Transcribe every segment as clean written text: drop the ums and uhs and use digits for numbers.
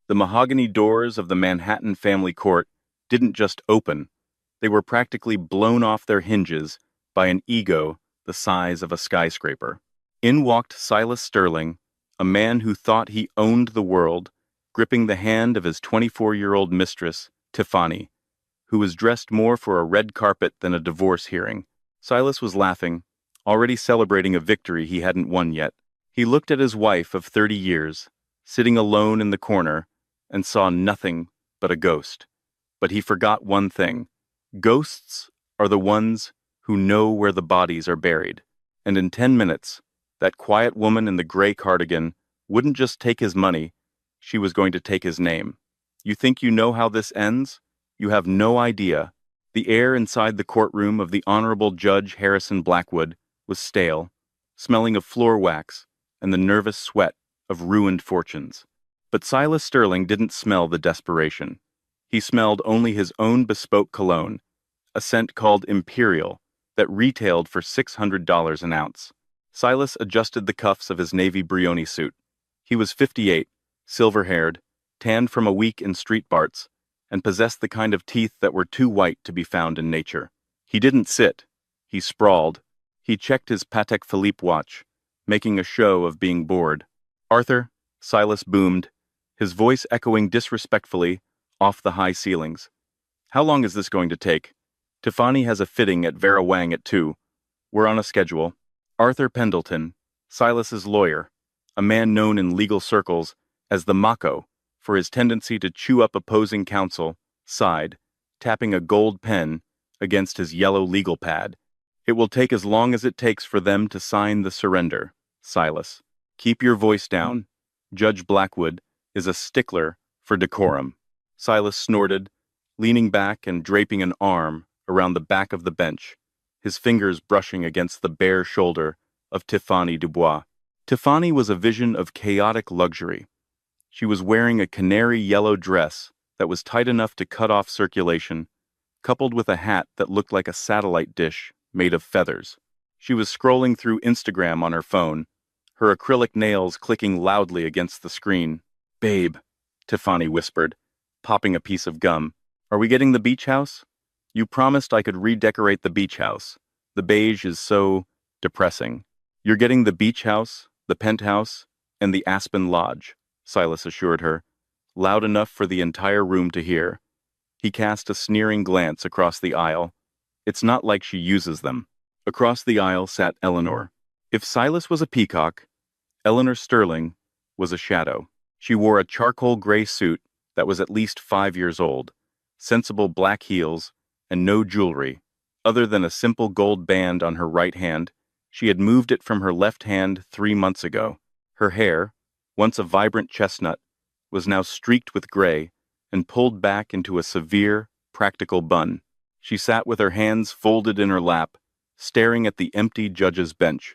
The mahogany doors of the Manhattan family court didn't just open, they were practically blown off their hinges by an ego the size of a skyscraper. In walked Silas Sterling, a man who thought he owned the world, gripping the hand of his 24-year-old mistress, Tiffany, who was dressed more for a red carpet than a divorce hearing. Silas was laughing, already celebrating a victory he hadn't won yet. He looked at his wife of 30 years, sitting alone in the corner, and saw nothing but a ghost. But he forgot one thing. Ghosts are the ones who know where the bodies are buried. And in 10 minutes, that quiet woman in the gray cardigan wouldn't just take his money, she was going to take his name. You think you know how this ends? You have no idea. The air inside the courtroom of the Honorable Judge Harrison Blackwood was stale, smelling of floor wax and the nervous sweat of ruined fortunes. But Silas Sterling didn't smell the desperation. He smelled only his own bespoke cologne, a scent called Imperial that retailed for $600 an ounce. Silas adjusted the cuffs of his navy Brioni suit. He was 58, silver-haired, tanned from a week in street barts, and possessed the kind of teeth that were too white to be found in nature. He didn't sit. He sprawled. He checked his Patek Philippe watch, making a show of being bored. "Arthur," Silas boomed, his voice echoing disrespectfully off the high ceilings. "How long is this going to take? Tiffany has a fitting at Vera Wang at 2. We're on a schedule." Arthur Pendleton, Silas's lawyer, a man known in legal circles as the Mako for his tendency to chew up opposing counsel, sighed, tapping a gold pen against his yellow legal pad. "It will take as long as it takes for them to sign the surrender, Silas. Keep your voice down. Judge Blackwood is a stickler for decorum." Silas snorted, leaning back and draping an arm around the back of the bench, his fingers brushing against the bare shoulder of Tiffany Dubois. Tiffany was a vision of chaotic luxury. She was wearing a canary yellow dress that was tight enough to cut off circulation, coupled with a hat that looked like a satellite dish made of feathers. She was scrolling through Instagram on her phone, her acrylic nails clicking loudly against the screen. "Babe," Tiffany whispered, popping a piece of gum. "Are we getting the beach house? You promised I could redecorate the beach house. The beige is so depressing." "You're getting the beach house, the penthouse, and the Aspen Lodge," Silas assured her, loud enough for the entire room to hear. He cast a sneering glance across the aisle. "It's not like she uses them." Across the aisle sat Eleanor. If Silas was a peacock, Eleanor Sterling was a shadow. She wore a charcoal gray suit that was at least 5 years old, sensible black heels, and no jewelry, other than a simple gold band on her right hand. She had moved it from her left hand 3 months ago. Her hair, once a vibrant chestnut, was now streaked with gray and pulled back into a severe, practical bun. She sat with her hands folded in her lap, staring at the empty judge's bench.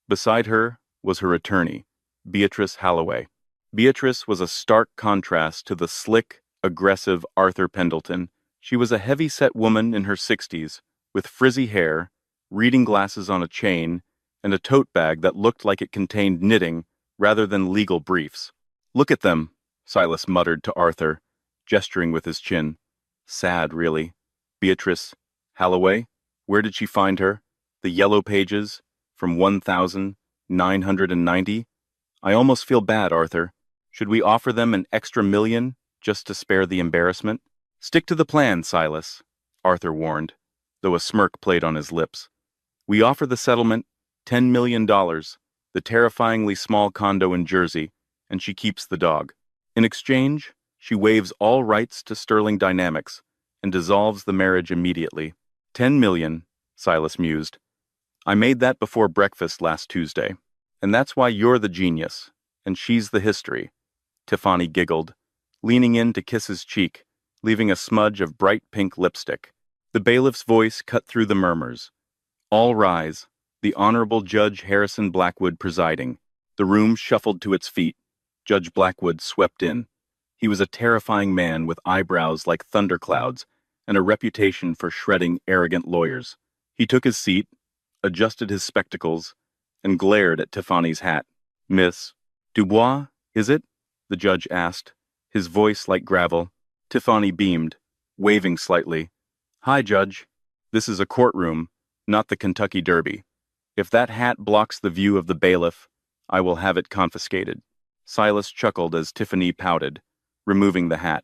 Beside her was her attorney, Beatrice Halloway. Beatrice was a stark contrast to the slick, aggressive Arthur Pendleton. She was a heavy-set woman in her 60s, with frizzy hair, reading glasses on a chain, and a tote bag that looked like it contained knitting rather than legal briefs. "Look at them," Silas muttered to Arthur, gesturing with his chin. "Sad, really. Beatrice Halloway? Where did she find her? The yellow pages, from 1,990? I almost feel bad, Arthur. Should we offer them an extra million, just to spare the embarrassment?" "Stick to the plan, Silas," Arthur warned, though a smirk played on his lips. "We offer the settlement $10 million, the terrifyingly small condo in Jersey, and she keeps the dog. In exchange, she waives all rights to Sterling Dynamics and dissolves the marriage immediately." "10 million, Silas mused. "I made that before breakfast last Tuesday. And that's why you're the genius, and she's the history." Tiffany giggled, leaning in to kiss his cheek, leaving a smudge of bright pink lipstick. The bailiff's voice cut through the murmurs. "All rise. The Honorable Judge Harrison Blackwood presiding." The room shuffled to its feet. Judge Blackwood swept in. He was a terrifying man with eyebrows like thunderclouds and a reputation for shredding arrogant lawyers. He took his seat, adjusted his spectacles, and glared at Tiffany's hat. "Miss Dubois, is it?" the judge asked, his voice like gravel. Tiffany beamed, waving slightly. "Hi, Judge. This is a courtroom, not the Kentucky Derby. If that hat blocks the view of the bailiff, I will have it confiscated." Silas chuckled as Tiffany pouted, removing the hat.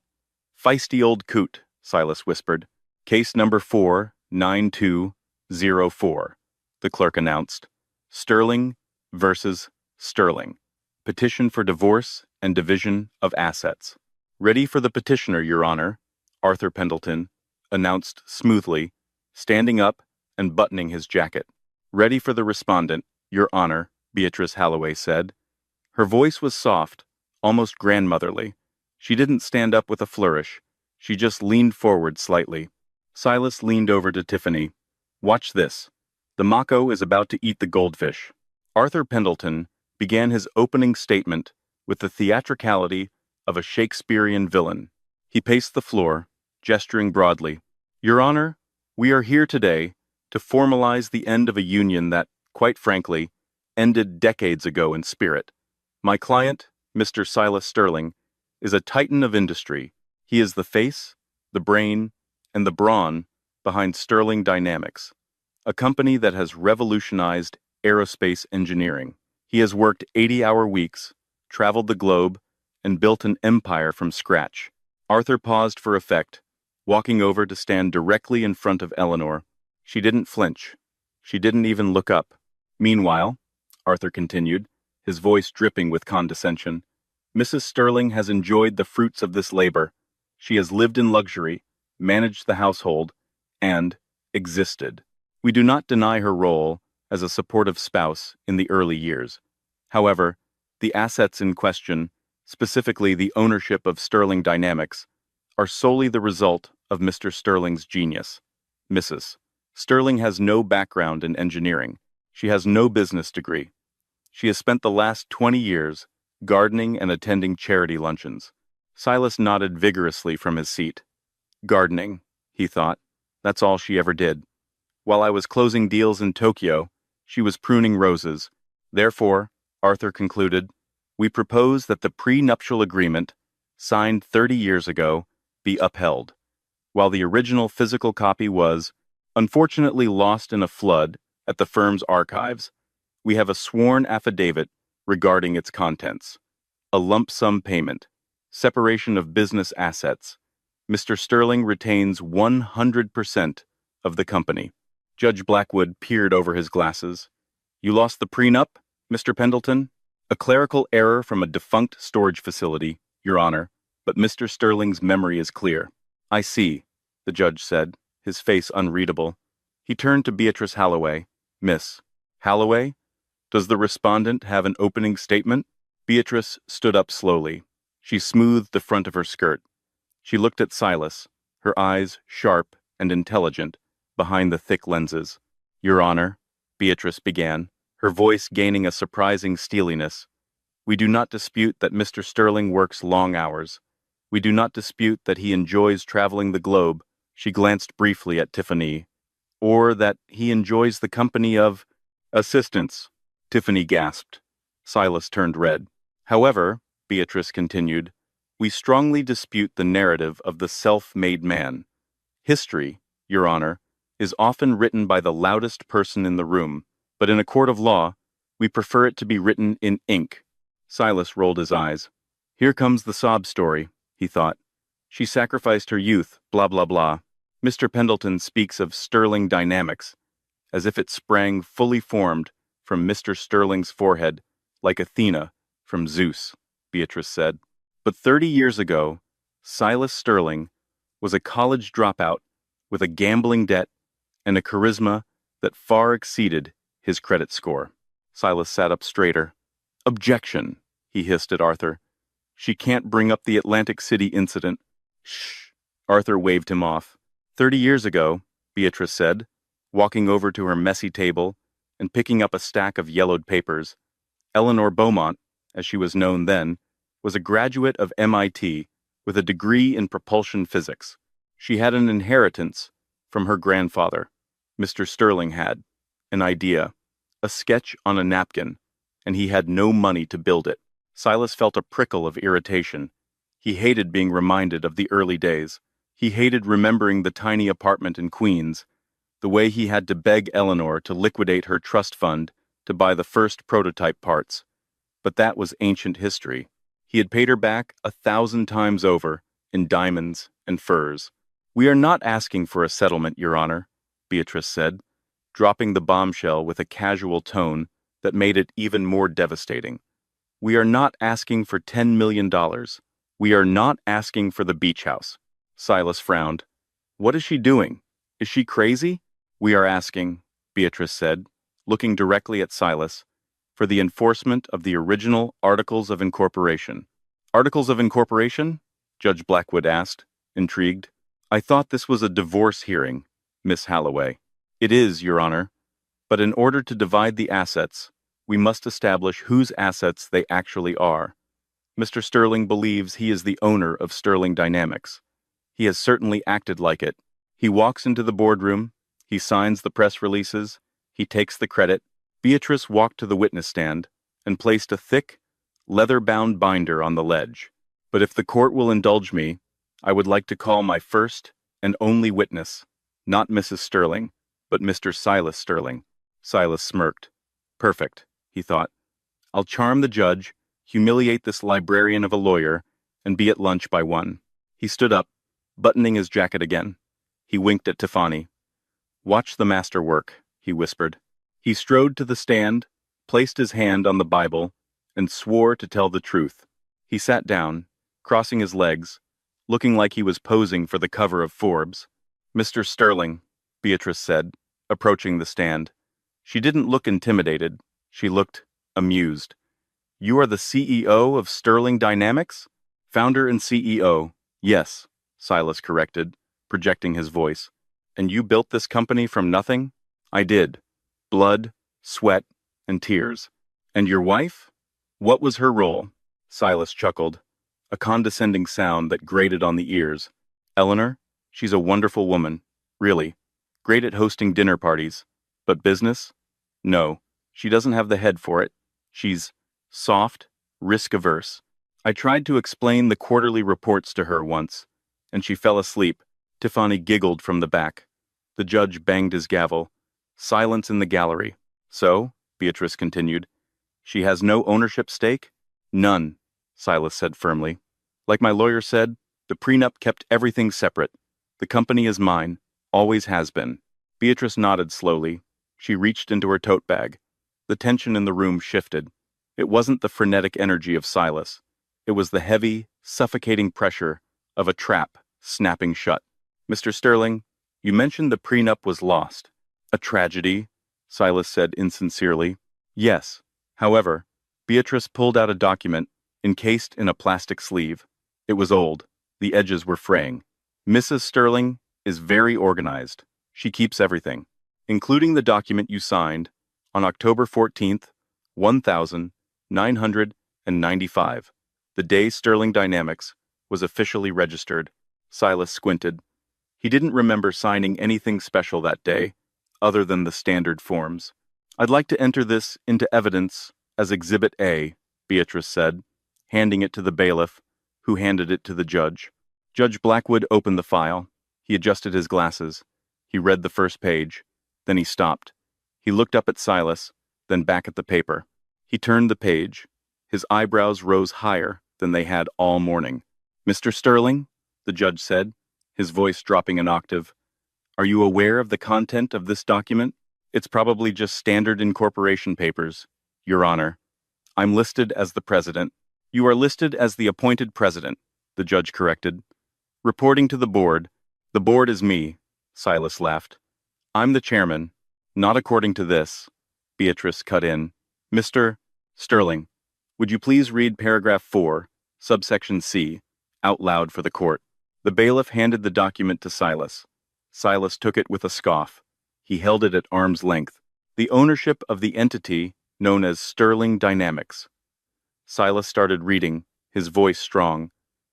"Feisty old coot," Silas whispered. "Case number 49204, the clerk announced. Sterling versus Sterling. Petition for divorce and division of assets. "Ready for the petitioner, Your Honor," Arthur Pendleton announced smoothly, standing up and buttoning his jacket. "Ready for the respondent, Your Honor," Beatrice Halloway said. Her voice was soft, almost grandmotherly. She didn't stand up with a flourish. She just leaned forward slightly. Silas leaned over to Tiffany. "Watch this. The Mako is about to eat the goldfish." Arthur Pendleton began his opening statement with the theatricality of a Shakespearean villain. He paced the floor, gesturing broadly. "Your Honor, we are here today to formalize the end of a union that, quite frankly, ended decades ago in spirit. My client, Mr. Silas Sterling, is a titan of industry. He is the face, the brain, and the brawn behind Sterling Dynamics, a company that has revolutionized aerospace engineering. He has worked 80-hour weeks, traveled the globe, and built an empire from scratch." Arthur paused for effect, walking over to stand directly in front of Eleanor. She didn't flinch. She didn't even look up. "Meanwhile," Arthur continued, his voice dripping with condescension, "Mrs. Sterling has enjoyed the fruits of this labor. She has lived in luxury, managed the household, and existed. We do not deny her role as a supportive spouse in the early years. However, the assets in question, specifically the ownership of Sterling Dynamics, are solely the result of Mr. Sterling's genius. Mrs. Sterling has no background in engineering. She has no business degree. She has spent the last 20 years gardening and attending charity luncheons." Silas nodded vigorously from his seat. "Gardening," he thought. "That's all she ever did. While I was closing deals in Tokyo, she was pruning roses. Therefore," Arthur concluded, "we propose that the prenuptial agreement, signed 30 years ago, be upheld. While the original physical copy was, unfortunately, lost in a flood at the firm's archives, we have a sworn affidavit regarding its contents. A lump sum payment, separation of business assets. Mr. Sterling retains 100% of the company." Judge Blackwood peered over his glasses. "You lost the prenup, Mr. Pendleton?" "A clerical error from a defunct storage facility, Your Honor, but Mr. Sterling's memory is clear." "I see," the judge said, his face unreadable. He turned to Beatrice Halloway. "Miss Halloway, does the respondent have an opening statement?" Beatrice stood up slowly. She smoothed the front of her skirt. She looked at Silas, her eyes sharp and intelligent behind the thick lenses. "Your Honor," Beatrice began, her voice gaining a surprising steeliness, "we do not dispute that Mr. Sterling works long hours. We do not dispute that he enjoys traveling the globe," she glanced briefly at Tiffany, "or that he enjoys the company of assistants." Tiffany gasped. Silas turned red. "However," Beatrice continued, "we strongly dispute the narrative of the self-made man. History, Your Honor, is often written by the loudest person in the room, but in a court of law, we prefer it to be written in ink." Silas rolled his eyes. "Here comes the sob story," he thought. "She sacrificed her youth, blah blah blah. Mr. Pendleton speaks of Sterling Dynamics, as if it sprang fully formed from Mr. Sterling's forehead, like Athena from Zeus," Beatrice said. "But 30 years ago, Silas Sterling was a college dropout with a gambling debt and a charisma that far exceeded his credit score." Silas sat up straighter. "Objection," he hissed at Arthur. "She can't bring up the Atlantic City incident." "Shh." Arthur waved him off. 30 years ago," Beatrice said, walking over to her messy table and picking up a stack of yellowed papers, "Eleanor Beaumont, as she was known then, was a graduate of MIT with a degree in propulsion physics. She had an inheritance from her grandfather. Mr. Sterling had an idea, a sketch on a napkin, and he had no money to build it." Silas felt a prickle of irritation. He hated being reminded of the early days. He hated remembering the tiny apartment in Queens, the way he had to beg Eleanor to liquidate her trust fund to buy the first prototype parts. But that was ancient history. He had paid her back 1,000 times over, in diamonds and furs. "We are not asking for a settlement, Your Honor," Beatrice said, dropping the bombshell with a casual tone that made it even more devastating. "We are not asking for $10 million. We are not asking for the beach house." Silas frowned. "What is she doing? Is she crazy?" "We are asking," Beatrice said, looking directly at Silas, "for the enforcement of the original Articles of Incorporation." "Articles of Incorporation?" Judge Blackwood asked, intrigued. "I thought this was a divorce hearing, Miss Halloway." "It is, Your Honor. But in order to divide the assets, we must establish whose assets they actually are. Mr. Sterling believes he is the owner of Sterling Dynamics. He has certainly acted like it. He walks into the boardroom, he signs the press releases, he takes the credit." Beatrice walked to the witness stand and placed a thick, leather-bound binder on the ledge. "But if the court will indulge me, I would like to call my first and only witness, not Mrs. Sterling, but Mr. Silas Sterling." Silas smirked. "Perfect," he thought. "I'll charm the judge, humiliate this librarian of a lawyer, and be at lunch by 1. He stood up, buttoning his jacket again. He winked at Tiffany. "Watch the master work," he whispered. He strode to the stand, placed his hand on the Bible, and swore to tell the truth. He sat down, crossing his legs, looking like he was posing for the cover of Forbes. "Mr. Sterling," Beatrice said, approaching the stand. She didn't look intimidated. She looked amused. "You are the CEO of Sterling Dynamics?" "Founder and CEO, yes," Silas corrected, projecting his voice. "And you built this company from nothing?" "I did. Blood, sweat, and tears." "And your wife? What was her role?" Silas chuckled, a condescending sound that grated on the ears. "Eleanor? She's a wonderful woman, really. Great at hosting dinner parties. But business? No, she doesn't have the head for it. She's soft, risk-averse. I tried to explain the quarterly reports to her once, and she fell asleep." Tiffany giggled from the back. The judge banged his gavel. Silence in the gallery. "So," Beatrice continued, "she has no ownership stake?" "None," Silas said firmly. "Like my lawyer said, the prenup kept everything separate. The company is mine, always has been." Beatrice nodded slowly. She reached into her tote bag. The tension in the room shifted. It wasn't the frenetic energy of Silas. It was the heavy, suffocating pressure of a trap snapping shut. "Mr. Sterling, you mentioned the prenup was lost." "A tragedy," Silas said insincerely. "Yes. However," Beatrice pulled out a document encased in a plastic sleeve. It was old. The edges were fraying. "Mrs. Sterling is very organized. She keeps everything, including the document you signed on October 14th, 1995, the day Sterling Dynamics was officially registered." Silas squinted. He didn't remember signing anything special that day, other than the standard forms. "I'd like to enter this into evidence as Exhibit A," Beatrice said, handing it to the bailiff, who handed it to the judge. Judge Blackwood opened the file. He adjusted his glasses. He read the first page. Then he stopped. He looked up at Silas, then back at the paper. He turned the page. His eyebrows rose higher than they had all morning. "Mr. Sterling," the judge said, his voice dropping an octave, "are you aware of the content of this document? It's probably just standard incorporation papers, Your Honor. I'm listed as the president." "You are listed as the appointed president," the judge corrected. "Reporting to the board." "The board is me," Silas laughed. "I'm the chairman. Not according to this," Beatrice cut in. "Mr. Sterling, would you please read paragraph 4, subsection C, out loud for the court?" The bailiff handed the document to Silas. Silas took it with a scoff. He held it at arm's length. "The ownership of the entity known as Sterling Dynamics." Silas started reading, his voice strong.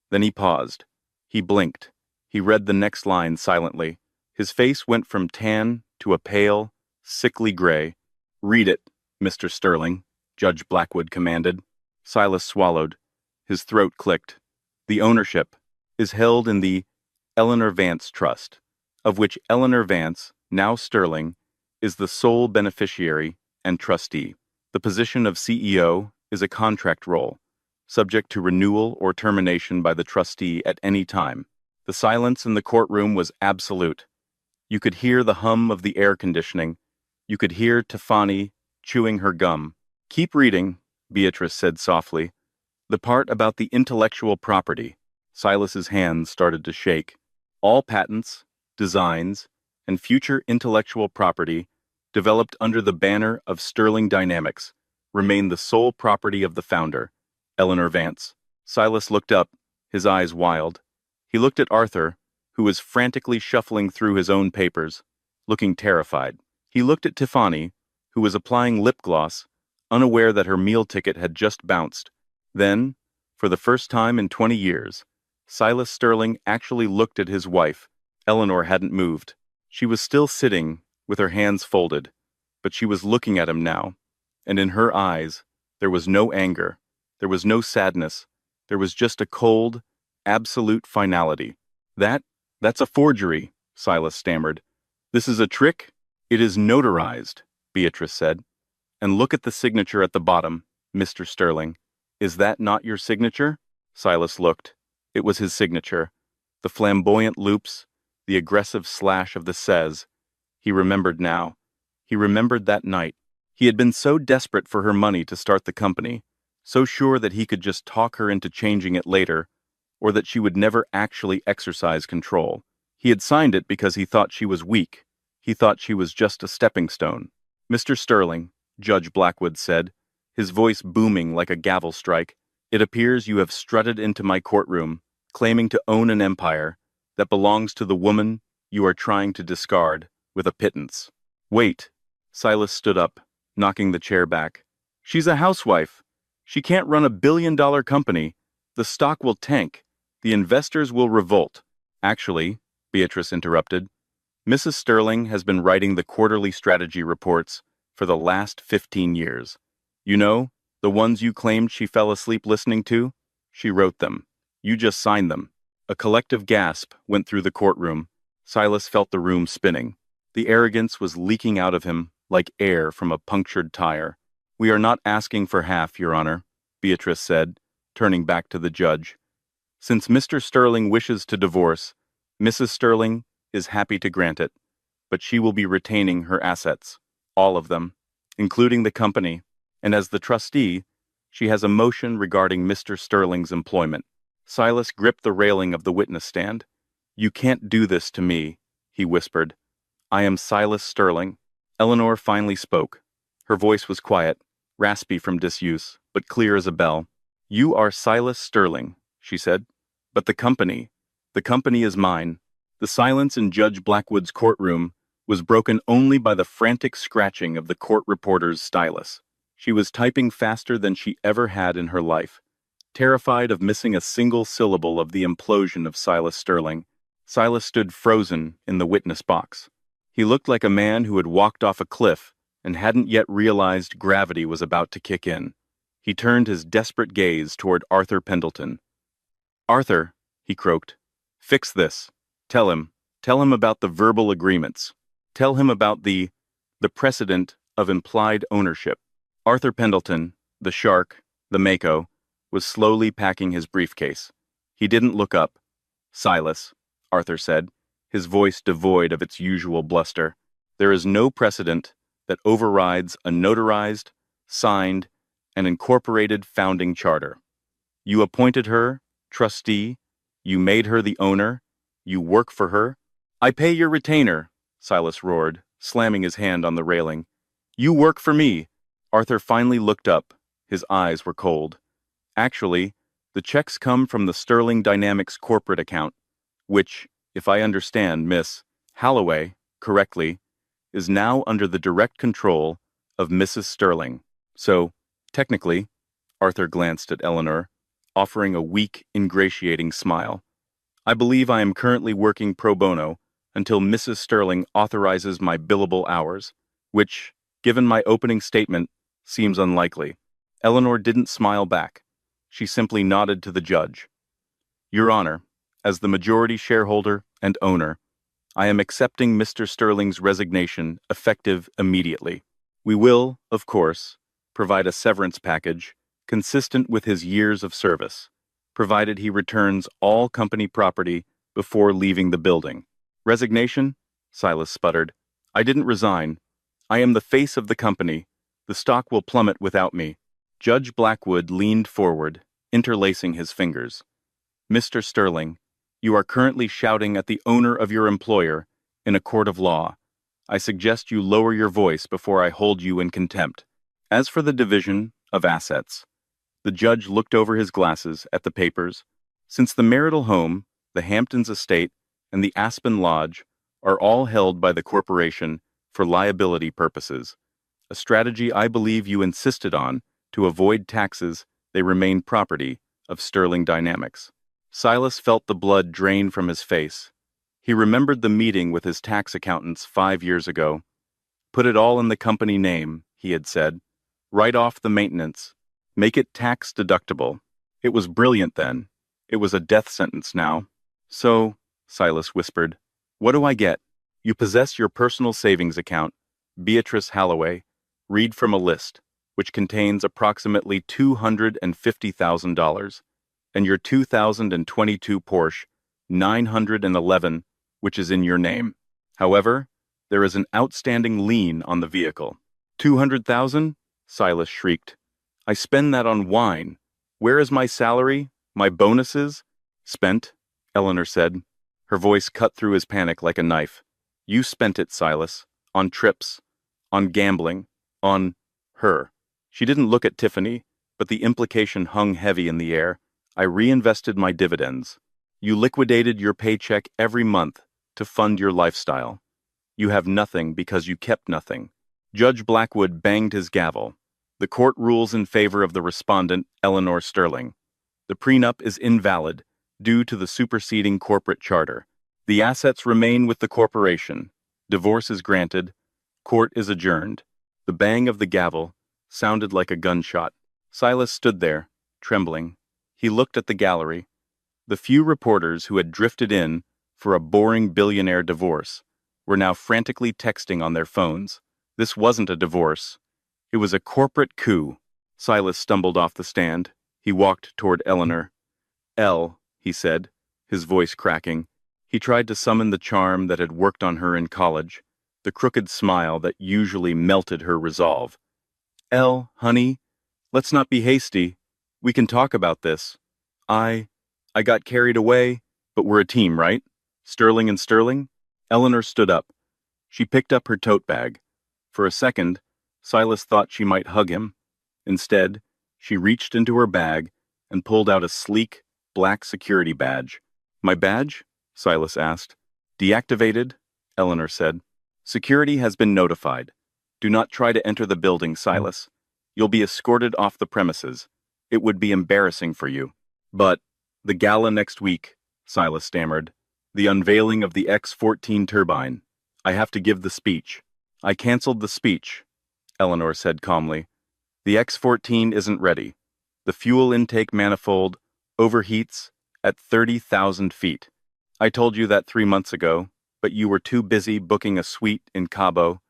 Then he paused. He blinked. He read the next line silently. His face went from tan to a pale, sickly gray. "Read it, Mr. Sterling," Judge Blackwood commanded. Silas swallowed. His throat clicked. The ownership is held in the Eleanor Vance Trust, of which Eleanor Vance, now Sterling, is the sole beneficiary and trustee. The position of CEO is a contract role, subject to renewal or termination by the trustee at any time. The silence in the courtroom was absolute. You could hear the hum of the air conditioning. You could hear Tiffany chewing her gum. "Keep reading," Beatrice said softly. "The part about the intellectual property." Silas's hands started to shake. "All patents, designs, and future intellectual property developed under the banner of Sterling Dynamics remain the sole property of the founder, Eleanor Vance." Silas looked up, his eyes wild. He looked at Arthur, who was frantically shuffling through his own papers, looking terrified. He looked at Tiffany, who was applying lip gloss, unaware that her meal ticket had just bounced. Then, for the first time in 20 years, Silas Sterling actually looked at his wife. Eleanor hadn't moved. She was still sitting, with her hands folded, but she was looking at him now, and in her eyes, there was no anger, there was no sadness, there was just a cold, absolute finality. That's a forgery," Silas stammered. "This is a trick?" "It is notarized," Beatrice said. "And look at the signature at the bottom, Mr. Sterling. Is that not your signature?" Silas looked. It was his signature. The flamboyant loops, the aggressive slash of the says. He remembered now. He remembered that night. He had been so desperate for her money to start the company, so sure that he could just talk her into changing it later, or that she would never actually exercise control. He had signed it because he thought she was weak. He thought she was just a stepping stone. "Mr. Sterling," Judge Blackwood said, his voice booming like a gavel strike, "it appears you have strutted into my courtroom, claiming to own an empire that belongs to the woman you are trying to discard with a pittance." "Wait." Silas stood up, knocking the chair back. "She's a housewife. She can't run a billion-dollar company. The stock will tank. The investors will revolt." "Actually," Beatrice interrupted, "Mrs. Sterling has been writing the quarterly strategy reports for the last 15 years. You know, the ones you claimed she fell asleep listening to? She wrote them. You just signed them." A collective gasp went through the courtroom. Silas felt the room spinning. The arrogance was leaking out of him like air from a punctured tire. "We are not asking for half, Your Honor," Beatrice said, turning back to the judge. "Since Mr. Sterling wishes to divorce, Mrs. Sterling is happy to grant it, but she will be retaining her assets, all of them, including the company, and as the trustee, she has a motion regarding Mr. Sterling's employment." Silas gripped the railing of the witness stand. "You can't do this to me," he whispered. "I am Silas Sterling." Eleanor finally spoke. Her voice was quiet, raspy from disuse, but clear as a bell. "You are Silas Sterling," she said. "But the company is mine." The silence in Judge Blackwood's courtroom was broken only by the frantic scratching of the court reporter's stylus. She was typing faster than she ever had in her life. Terrified of missing a single syllable of the implosion of Silas Sterling, Silas stood frozen in the witness box. He looked like a man who had walked off a cliff and hadn't yet realized gravity was about to kick in. He turned his desperate gaze toward Arthur Pendleton. "Arthur," he croaked, "fix this. Tell him about the verbal agreements. Tell him about the precedent of implied ownership." Arthur Pendleton, the shark, the Mako, was slowly packing his briefcase. He didn't look up. "Silas," Arthur said, his voice devoid of its usual bluster, "there is no precedent that overrides a notarized, signed, and incorporated founding charter. You appointed her trustee, you made her the owner, you work for her." "I pay your retainer," Silas roared, slamming his hand on the railing. "You work for me." Arthur finally looked up. His eyes were cold. "Actually, the checks come from the Sterling Dynamics corporate account, which, if I understand Miss Halloway correctly, is now under the direct control of Mrs. Sterling. So, technically," Arthur glanced at Eleanor, offering a weak, ingratiating smile, "I believe I am currently working pro bono until Mrs. Sterling authorizes my billable hours, which, given my opening statement, seems unlikely." Eleanor didn't smile back. She simply nodded to the judge. Your Honor, as the majority shareholder and owner, I am accepting Mr. Sterling's resignation effective immediately. We will, of course, provide a severance package consistent with his years of service, provided he returns all company property before leaving the building. Resignation? Silas sputtered. I didn't resign. I am the face of the company. The stock will plummet without me. Judge Blackwood leaned forward, interlacing his fingers. Mr. Sterling, you are currently shouting at the owner of your employer in a court of law. I suggest you lower your voice before I hold you in contempt. As for the division of assets, the judge looked over his glasses at the papers. Since the marital home, the Hamptons estate, and the Aspen Lodge are all held by the corporation for liability purposes, a strategy I believe you insisted on to avoid taxes, they remain property of Sterling Dynamics. Silas felt the blood drain from his face. He remembered the meeting with his tax accountants 5 years ago. Put it all in the company name, he had said. Write off the maintenance. Make it tax deductible. It was brilliant then. It was a death sentence now. So, Silas whispered, what do I get? You possess your personal savings account, Beatrice Halloway. Read from a list, which contains approximately $250,000, and your 2022 Porsche 911, which is in your name. However, there is an outstanding lien on the vehicle. 200,000? Silas shrieked. I spend that on wine. Where is my salary? My bonuses? Spent, Eleanor said. Her voice cut through his panic like a knife. You spent it, Silas. On trips. On gambling. On her. She didn't look at Tiffany, but the implication hung heavy in the air. I reinvested my dividends. You liquidated your paycheck every month to fund your lifestyle. You have nothing because you kept nothing. Judge Blackwood banged his gavel. The court rules in favor of the respondent, Eleanor Sterling. The prenup is invalid due to the superseding corporate charter. The assets remain with the corporation. Divorce is granted. Court is adjourned. The bang of the gavel sounded like a gunshot. Silas stood there, trembling. He looked at the gallery. The few reporters who had drifted in for a boring billionaire divorce were now frantically texting on their phones. This wasn't a divorce. It was a corporate coup. Silas stumbled off the stand. He walked toward Eleanor. Elle, he said, his voice cracking. He tried to summon the charm that had worked on her in college, the crooked smile that usually melted her resolve. Elle, honey, let's not be hasty. We can talk about this. I got carried away, but we're a team, right? Sterling and Sterling? Eleanor stood up. She picked up her tote bag. For a second, Silas thought she might hug him. Instead, she reached into her bag and pulled out a sleek, black security badge. My badge? Silas asked. Deactivated, Eleanor said. Security has been notified. Do not try to enter the building, Silas. You'll be escorted off the premises. It would be embarrassing for you. But the gala next week, Silas stammered. The unveiling of the X-14 turbine. I have to give the speech. I canceled the speech, Eleanor said calmly. The X-14 isn't ready. The fuel intake manifold overheats at 30,000 feet. I told you that 3 months ago, but you were too busy booking a suite in Cabo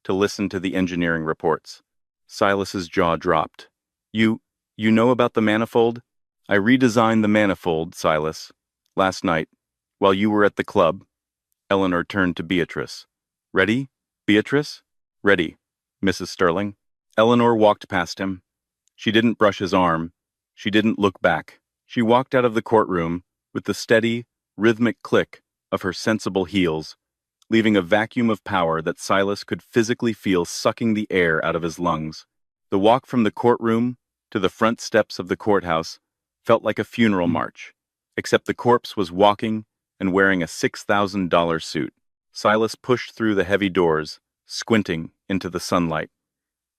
to listen to the engineering reports. Silas's jaw dropped. You know about the manifold? I redesigned the manifold, Silas. Last night, while you were at the club. Eleanor turned to Beatrice. Ready, Beatrice? Ready, Mrs. Sterling. Eleanor walked past him. She didn't brush his arm. She didn't look back. She walked out of the courtroom with the steady, rhythmic click of her sensible heels, leaving a vacuum of power that Silas could physically feel sucking the air out of his lungs. The walk from the courtroom to the front steps of the courthouse felt like a funeral march, except the corpse was walking and wearing a $6,000 suit. Silas pushed through the heavy doors, squinting into the sunlight.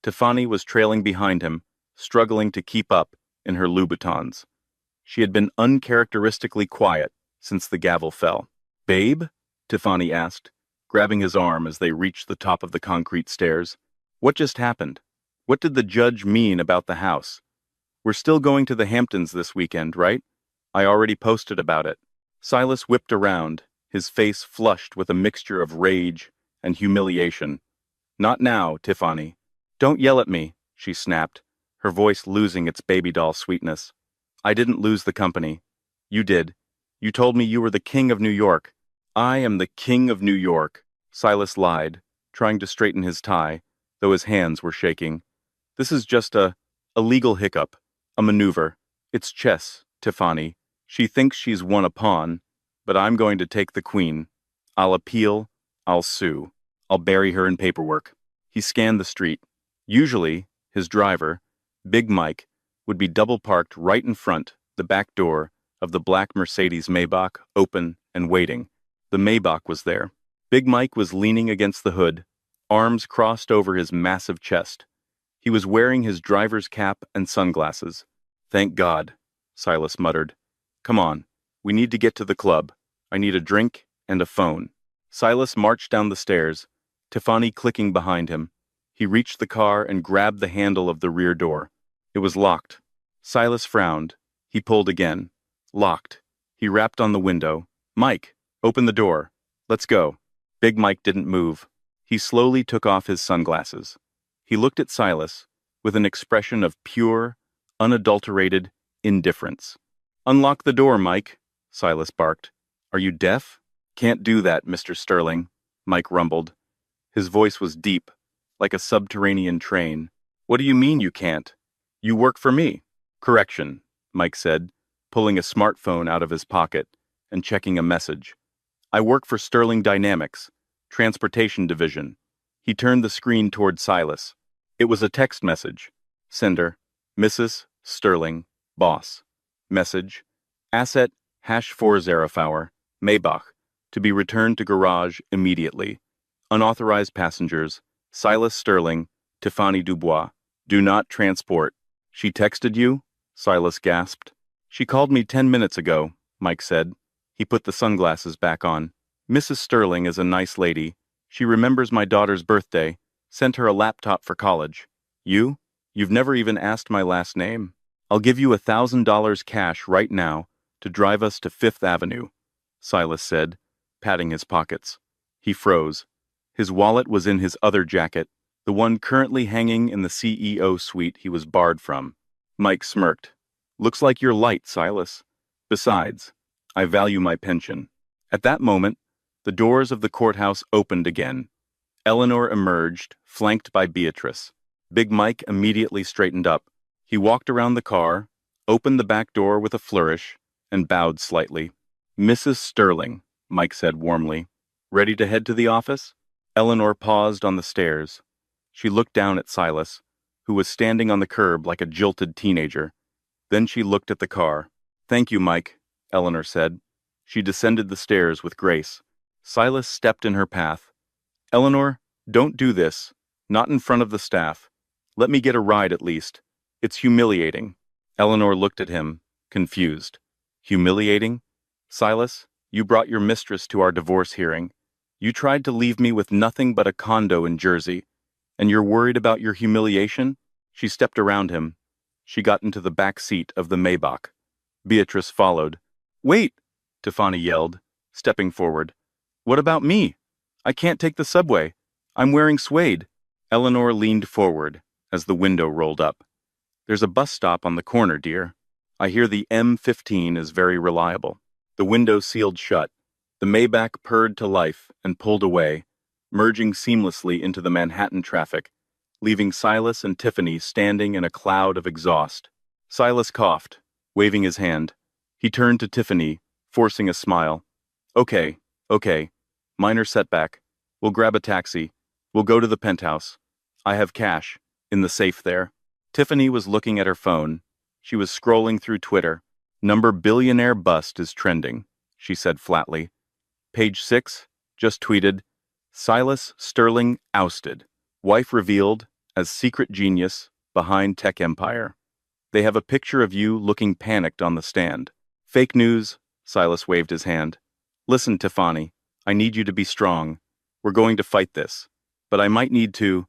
Tiffany was trailing behind him, struggling to keep up in her Louboutins. She had been uncharacteristically quiet since the gavel fell. Babe? Tiffany asked, grabbing his arm as they reached the top of the concrete stairs. What just happened? What did the judge mean about the house? We're still going to the Hamptons this weekend, right? I already posted about it. Silas whipped around, his face flushed with a mixture of rage and humiliation. Not now, Tiffany. Don't yell at me, she snapped, her voice losing its baby doll sweetness. I didn't lose the company. You did. You told me you were the king of New York. I am the king of New York, Silas lied, trying to straighten his tie, though his hands were shaking. This is just a legal hiccup, a maneuver. It's chess, Tiffany. She thinks she's won a pawn, but I'm going to take the queen. I'll appeal, I'll sue. I'll bury her in paperwork. He scanned the street. Usually, his driver, Big Mike, would be double parked right in front, the back door, of the black Mercedes Maybach, open and waiting. The Maybach was there. Big Mike was leaning against the hood, arms crossed over his massive chest. He was wearing his driver's cap and sunglasses. Thank God, Silas muttered. Come on, we need to get to the club. I need a drink and a phone. Silas marched down the stairs, Tiffany clicking behind him. He reached the car and grabbed the handle of the rear door. It was locked. Silas frowned. He pulled again. Locked. He rapped on the window. Mike, open the door. Let's go. Big Mike didn't move. He slowly took off his sunglasses. He looked at Silas with an expression of pure, unadulterated indifference. Unlock the door, Mike, Silas barked. Are you deaf? Can't do that, Mr. Sterling, Mike rumbled. His voice was deep, like a subterranean train. What do you mean you can't? You work for me. Correction, Mike said, pulling a smartphone out of his pocket and checking a message. I work for Sterling Dynamics, Transportation Division. He turned the screen toward Silas. It was a text message. Sender, Mrs. Sterling, boss. Message, asset #40 Maybach, to be returned to garage immediately. Unauthorized passengers, Silas Sterling, Tiffany Dubois. Do not transport. She texted you? Silas gasped. She called me 10 minutes ago, Mike said. He put the sunglasses back on. Mrs. Sterling is a nice lady. She remembers my daughter's birthday. Sent her a laptop for college. You? You've never even asked my last name. I'll give you $1,000 cash right now to drive us to Fifth Avenue, Silas said, patting his pockets. He froze. His wallet was in his other jacket, the one currently hanging in the CEO suite he was barred from. Mike smirked. Looks like you're light, Silas. Besides, I value my pension. At that moment, the doors of the courthouse opened again. Eleanor emerged, flanked by Beatrice. Big Mike immediately straightened up. He walked around the car, opened the back door with a flourish, and bowed slightly. Mrs. Sterling, Mike said warmly. Ready to head to the office? Eleanor paused on the stairs. She looked down at Silas, who was standing on the curb like a jilted teenager. Then she looked at the car. Thank you, Mike, Eleanor said. She descended the stairs with grace. Silas stepped in her path. Eleanor, don't do this. Not in front of the staff. Let me get a ride at least. It's humiliating. Eleanor looked at him, confused. Humiliating? Silas, you brought your mistress to our divorce hearing. You tried to leave me with nothing but a condo in Jersey. And you're worried about your humiliation? She stepped around him. She got into the back seat of the Maybach. Beatrice followed. Wait, Tiffany yelled, stepping forward. What about me? I can't take the subway. I'm wearing suede. Eleanor leaned forward as the window rolled up. There's a bus stop on the corner, dear. I hear the M15 is very reliable. The window sealed shut. The Maybach purred to life and pulled away, merging seamlessly into the Manhattan traffic, leaving Silas and Tiffany standing in a cloud of exhaust. Silas coughed, waving his hand. He turned to Tiffany, forcing a smile. Okay. Minor setback. We'll grab a taxi. We'll go to the penthouse. I have cash. In the safe there. Tiffany was looking at her phone. She was scrolling through Twitter. Number Billionaire bust is trending, she said flatly. Page 6 just tweeted, Silas Sterling ousted. Wife revealed as secret genius behind tech empire. They have a picture of you looking panicked on the stand. Fake news, Silas waved his hand. Listen, Tiffany, I need you to be strong. We're going to fight this. But I might need to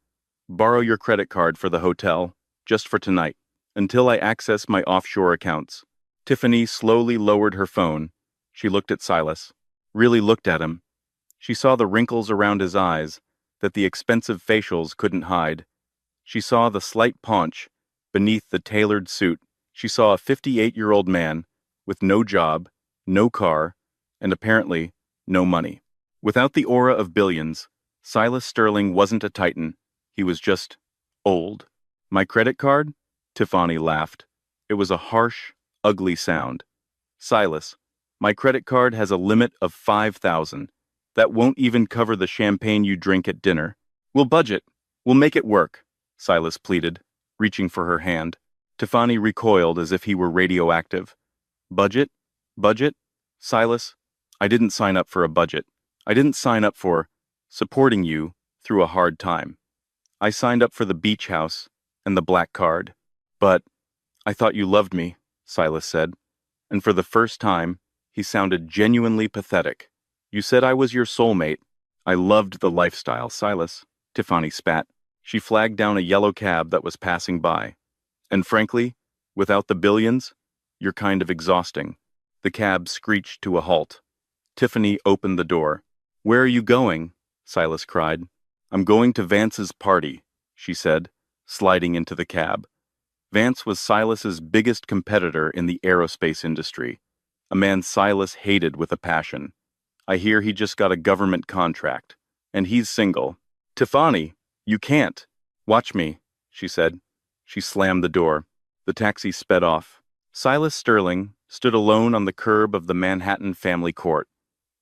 borrow your credit card for the hotel, just for tonight, until I access my offshore accounts. Tiffany slowly lowered her phone. She looked at Silas. Really looked at him. She saw the wrinkles around his eyes that the expensive facials couldn't hide. She saw the slight paunch beneath the tailored suit. She saw a 58-year-old man with no job, no car, and apparently no money. Without the aura of billions, Silas Sterling wasn't a titan. He was just old. My credit card? Tiffany laughed. It was a harsh, ugly sound. Silas, my credit card has a limit of 5,000. That won't even cover the champagne you drink at dinner. We'll budget. We'll make it work, Silas pleaded, reaching for her hand. Tiffany recoiled as if he were radioactive. Budget? Budget? Silas, I didn't sign up for a budget. I didn't sign up for supporting you through a hard time. I signed up for the beach house and the black card. But I thought you loved me, Silas said, and for the first time, he sounded genuinely pathetic. You said I was your soulmate. I loved the lifestyle, Silas, Tiffany spat. She flagged down a yellow cab that was passing by. And frankly, without the billions, you're kind of exhausting. The cab screeched to a halt. Tiffany opened the door. Where are you going? Silas cried. I'm going to Vance's party, she said, sliding into the cab. Vance was Silas's biggest competitor in the aerospace industry, a man Silas hated with a passion. I hear he just got a government contract, and he's single. Tiffany, you can't. Watch me, she said. She slammed the door. The taxi sped off. Silas Sterling stood alone on the curb of the Manhattan family court.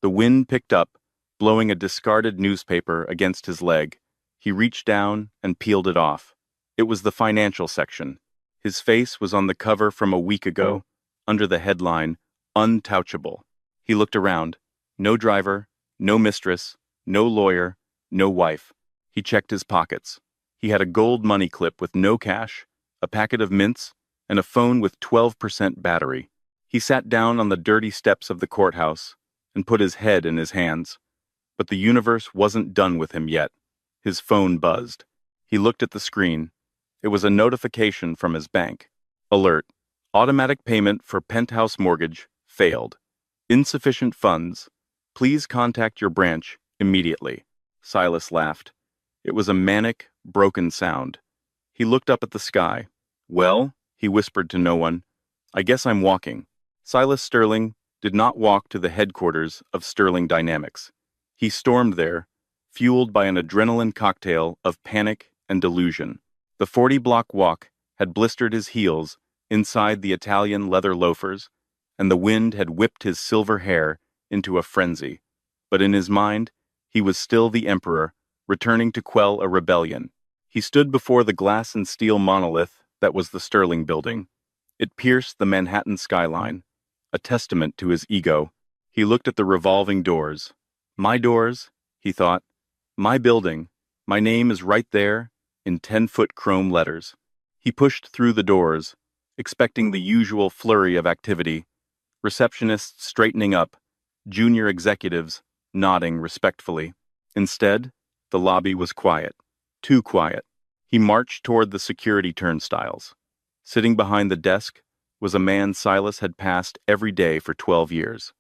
The wind picked up, blowing a discarded newspaper against his leg. He reached down and peeled it off. It was the financial section. His face was on the cover from a week ago, under the headline, Untouchable. He looked around. No driver, no mistress, no lawyer, no wife. He checked his pockets. He had a gold money clip with no cash, a packet of mints, and a phone with 12% battery. He sat down on the dirty steps of the courthouse and put his head in his hands. But the universe wasn't done with him yet. His phone buzzed. He looked at the screen. It was a notification from his bank. Alert. Automatic payment for penthouse mortgage failed. Insufficient funds. Please contact your branch immediately. Silas laughed. It was a manic, broken sound. He looked up at the sky. Well, he whispered to no one, I guess I'm walking. Silas Sterling did not walk to the headquarters of Sterling Dynamics. He stormed there, fueled by an adrenaline cocktail of panic and delusion. The 40-block walk had blistered his heels inside the Italian leather loafers, and the wind had whipped his silver hair into a frenzy. But in his mind, he was still the emperor, returning to quell a rebellion. He stood before the glass and steel monolith that was the Sterling building. It pierced the Manhattan skyline, a testament to his ego. He looked at the revolving doors. My doors, he thought. My building. My name is right there in 10-foot chrome letters. He pushed through the doors, expecting the usual flurry of activity. Receptionists straightening up, junior executives nodding respectfully. Instead, the lobby was quiet. Too quiet. He marched toward the security turnstiles. Sitting behind the desk was a man Silas had passed every day for 12 years.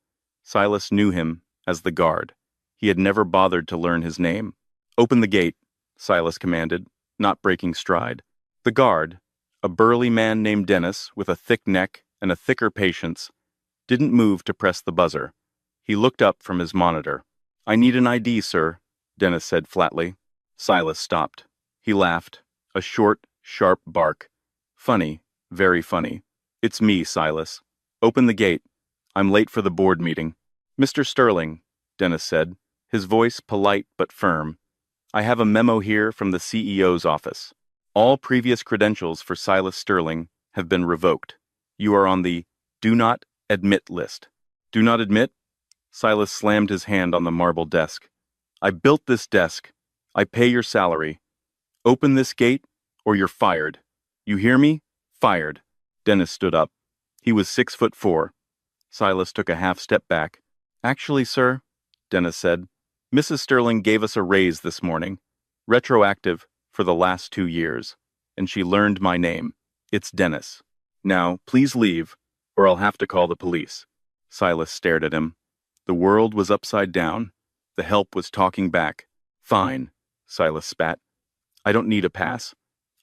Silas knew him as the guard. He had never bothered to learn his name. Open the gate, Silas commanded, not breaking stride. The guard, a burly man named Dennis with a thick neck and a thicker patience, didn't move to press the buzzer. He looked up from his monitor. I need an ID, sir, Dennis said flatly. Silas stopped. He laughed, a short, sharp bark. Funny, very funny. It's me, Silas. Open the gate. I'm late for the board meeting. Mr. Sterling, Dennis said, his voice polite but firm. I have a memo here from the CEO's office. All previous credentials for Silas Sterling have been revoked. You are on the Do Not Admit list. Do not admit? Silas slammed his hand on the marble desk. I built this desk. I pay your salary. Open this gate, or you're fired. You hear me? Fired. Dennis stood up. He was 6'4". Silas took a half step back. Actually, sir, Dennis said, Mrs. Sterling gave us a raise this morning, retroactive for the last 2 years, and she learned my name. It's Dennis. Now, please leave, or I'll have to call the police. Silas stared at him. The world was upside down. The help was talking back. Fine, Silas spat. I don't need a pass.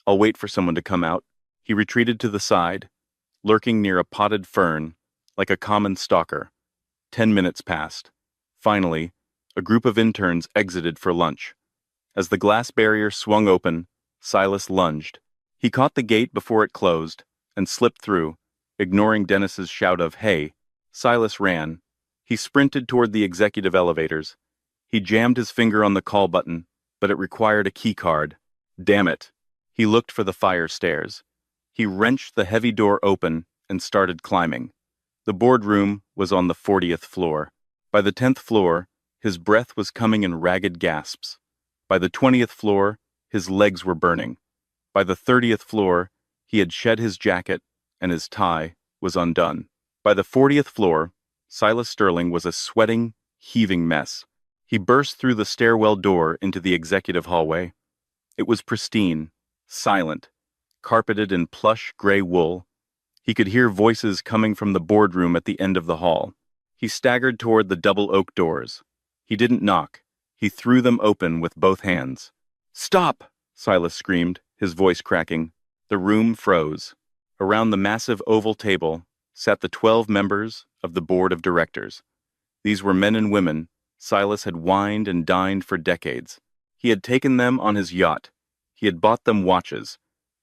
I'll wait for someone to come out. He retreated to the side, lurking near a potted fern, like a common stalker. 10 minutes passed. Finally, a group of interns exited for lunch. As the glass barrier swung open, Silas lunged. He caught the gate before it closed and slipped through, ignoring Dennis's shout of, "Hey." Silas ran. He sprinted toward the executive elevators. He jammed his finger on the call button, but it required a key card. Damn it. He looked for the fire stairs. He wrenched the heavy door open and started climbing. The boardroom was on the 40th floor. By the 10th floor, his breath was coming in ragged gasps. By the 20th floor, his legs were burning. By the 30th floor, he had shed his jacket and his tie was undone. By the 40th floor, Silas Sterling was a sweating, heaving mess. He burst through the stairwell door into the executive hallway. It was pristine, silent, carpeted in plush gray wool. He could hear voices coming from the boardroom at the end of the hall. He staggered toward the double oak doors. He didn't knock. He threw them open with both hands. "Stop!" Silas screamed, his voice cracking. The room froze. Around the massive oval table sat the 12 members of the board of directors. These were men and women Silas had wined and dined for decades. He had taken them on his yacht. He had bought them watches.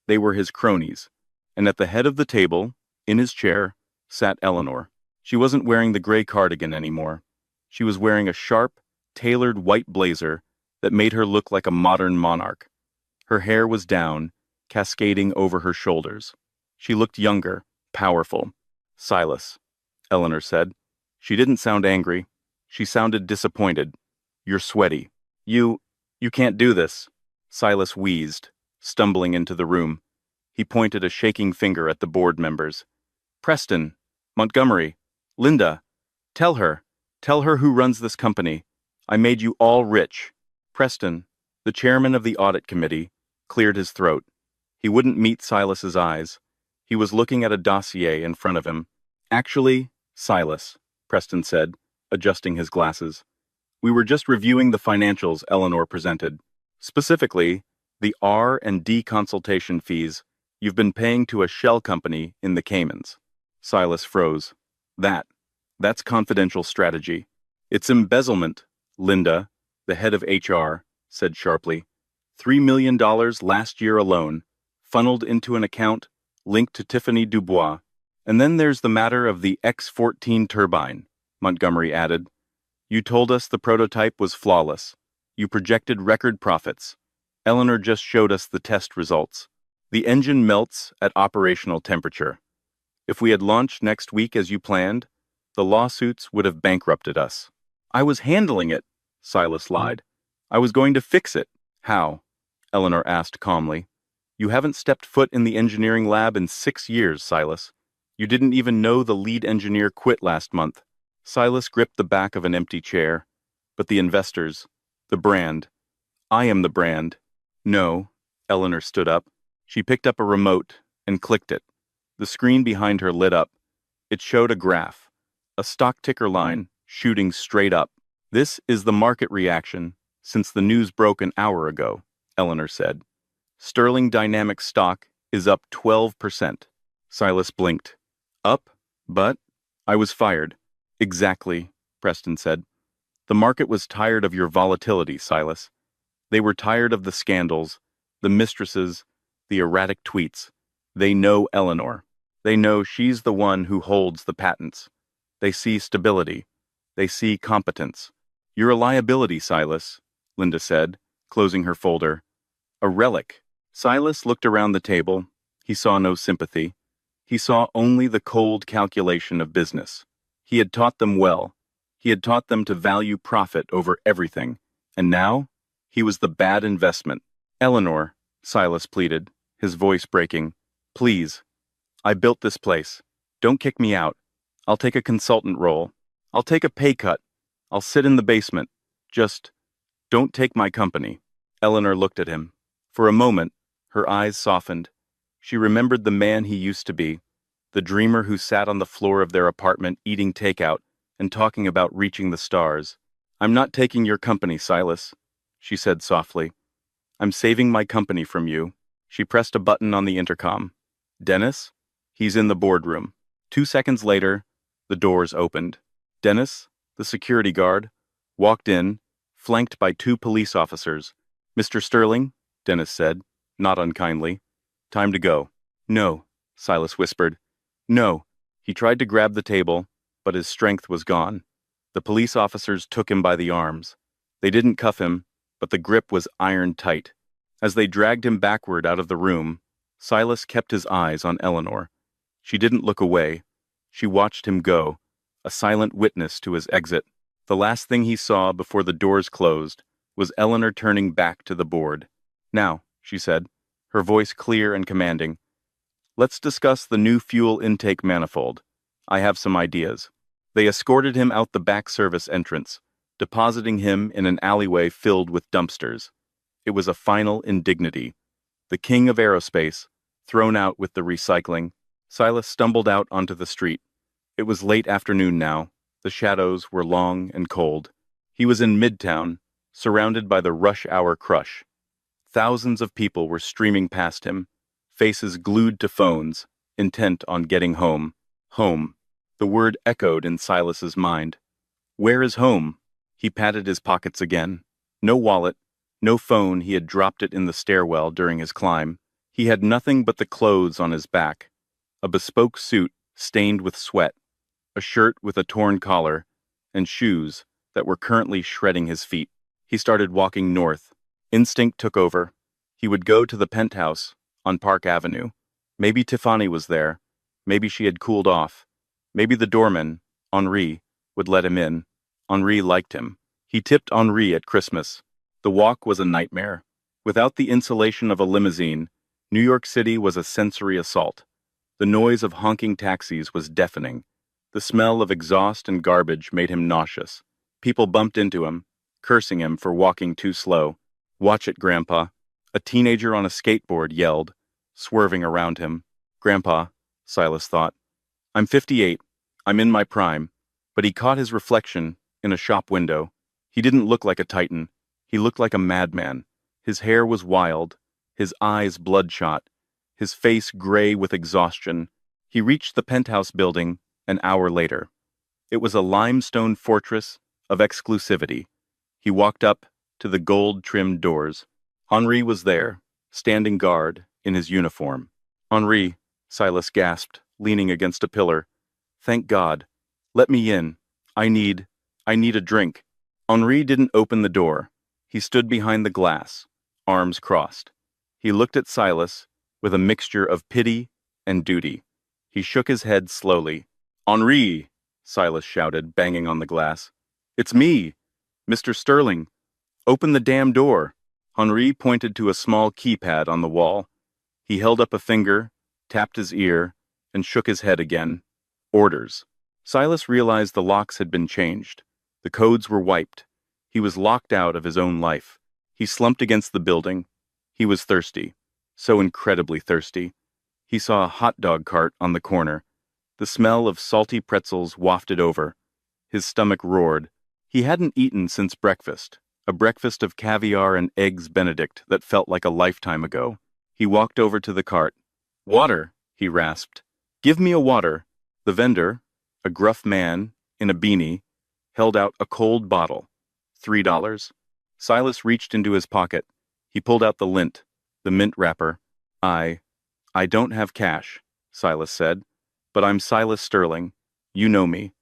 They were his cronies. And at the head of the table, in his chair, sat Eleanor. She wasn't wearing the gray cardigan anymore. She was wearing a sharp, tailored white blazer that made her look like a modern monarch. Her hair was down, cascading over her shoulders. She looked younger, powerful. "Silas," Eleanor said. She didn't sound angry. She sounded disappointed. "You're sweaty. You can't do this." Silas wheezed, stumbling into the room. He pointed a shaking finger at the board members. "Preston, Montgomery, Linda, tell her who runs this company. I made you all rich." Preston, the chairman of the audit committee, cleared his throat. He wouldn't meet Silas's eyes. He was looking at a dossier in front of him. "Actually, Silas," Preston said, adjusting his glasses. "We were just reviewing the financials Eleanor presented. Specifically, the R&D consultation fees you've been paying to a shell company in the Caymans." Silas froze. That's confidential strategy. It's embezzlement," Linda, the head of HR, said sharply. $3 million last year alone, funneled into an account linked to Tiffany Dubois. "And then there's the matter of the X-14 turbine," Montgomery added. "You told us the prototype was flawless. You projected record profits. Eleanor just showed us the test results. The engine melts at operational temperature. If we had launched next week as you planned, the lawsuits would have bankrupted us." "I was handling it," Silas lied. "I was going to fix it." "How?" Eleanor asked calmly. "You haven't stepped foot in the engineering lab in 6 years, Silas. You didn't even know the lead engineer quit last month." Silas gripped the back of an empty chair. "But the investors, the brand. I am the brand." "No." Eleanor stood up. She picked up a remote and clicked it. The screen behind her lit up. It showed a graph, a stock ticker line shooting straight up. "This is the market reaction since the news broke an hour ago," Eleanor said. "Sterling Dynamics stock is up 12%. Silas blinked. "Up? But I was fired." "Exactly," Preston said. "The market was tired of your volatility, Silas. They were tired of the scandals, the mistresses, the erratic tweets. They know Eleanor. They know she's the one who holds the patents. They see stability. They see competence." "You're a liability, Silas," Linda said, closing her folder. "A relic." Silas looked around the table. He saw no sympathy. He saw only the cold calculation of business. He had taught them well. He had taught them to value profit over everything. And now, he was the bad investment. "Eleanor," Silas pleaded, his voice breaking, "please. I built this place. Don't kick me out. I'll take a consultant role. I'll take a pay cut. I'll sit in the basement. Just don't take my company." Eleanor looked at him. For a moment, her eyes softened. She remembered the man he used to be, the dreamer who sat on the floor of their apartment eating takeout and talking about reaching the stars. "I'm not taking your company, Silas," she said softly. "I'm saving my company from you." She pressed a button on the intercom. "Dennis? He's in the boardroom." 2 seconds later, the doors opened. Dennis, the security guard, walked in, flanked by 2 police officers. "Mr. Sterling," Dennis said, not unkindly. "Time to go." "No," Silas whispered. "No." He tried to grab the table, but his strength was gone. The police officers took him by the arms. They didn't cuff him, but the grip was iron tight. As they dragged him backward out of the room, Silas kept his eyes on Eleanor. She didn't look away. She watched him go, a silent witness to his exit. The last thing he saw before the doors closed was Eleanor turning back to the board. "Now," she said, her voice clear and commanding, "let's discuss the new fuel intake manifold. I have some ideas." They escorted him out the back service entrance, depositing him in an alleyway filled with dumpsters. It was a final indignity. The king of aerospace, thrown out with the recycling. Silas stumbled out onto the street. It was late afternoon now. The shadows were long and cold. He was in Midtown, surrounded by the rush hour crush. Thousands of people were streaming past him, faces glued to phones, intent on getting home. Home. The word echoed in Silas's mind. Where is home? He patted his pockets again. No wallet, no phone. He had dropped it in the stairwell during his climb. He had nothing but the clothes on his back. A bespoke suit stained with sweat, a shirt with a torn collar, and shoes that were currently shredding his feet. He started walking north. Instinct took over. He would go to the penthouse on Park Avenue. Maybe Tiffany was there. Maybe she had cooled off. Maybe the doorman, Henri, would let him in. Henri liked him. He tipped Henri at Christmas. The walk was a nightmare. Without the insulation of a limousine, New York City was a sensory assault. The noise of honking taxis was deafening. The smell of exhaust and garbage made him nauseous. People bumped into him, cursing him for walking too slow. "Watch it, Grandpa." A teenager on a skateboard yelled, swerving around him. "Grandpa," Silas thought. "I'm 58. I'm in my prime." But he caught his reflection in a shop window. He didn't look like a titan. He looked like a madman. His hair was wild, his eyes bloodshot, his face gray with exhaustion. He reached the penthouse building an hour later. It was a limestone fortress of exclusivity. He walked up to the gold-trimmed doors. Henri was there, standing guard in his uniform. "Henri," Silas gasped, leaning against a pillar. "Thank God. Let me in. I need a drink." Henri didn't open the door. He stood behind the glass, arms crossed. He looked at Silas with a mixture of pity and duty. He shook his head slowly. "Henri!" Silas shouted, banging on the glass. "It's me, Mr. Sterling. Open the damn door." Henri pointed to a small keypad on the wall. He held up a finger, tapped his ear, and shook his head again. Orders. Silas realized the locks had been changed. The codes were wiped. He was locked out of his own life. He slumped against the building. He was thirsty. So incredibly thirsty. He saw a hot dog cart on the corner. The smell of salty pretzels wafted over. His stomach roared. He hadn't eaten since breakfast, a breakfast of caviar and eggs Benedict that felt like a lifetime ago. He walked over to the cart. "Water," he rasped. "Give me a water." The vendor, a gruff man in a beanie, held out a cold bottle. $3. Silas reached into his pocket. He pulled out the lint, the mint wrapper. I don't have cash," Silas said, "but I'm Silas Sterling. You know me.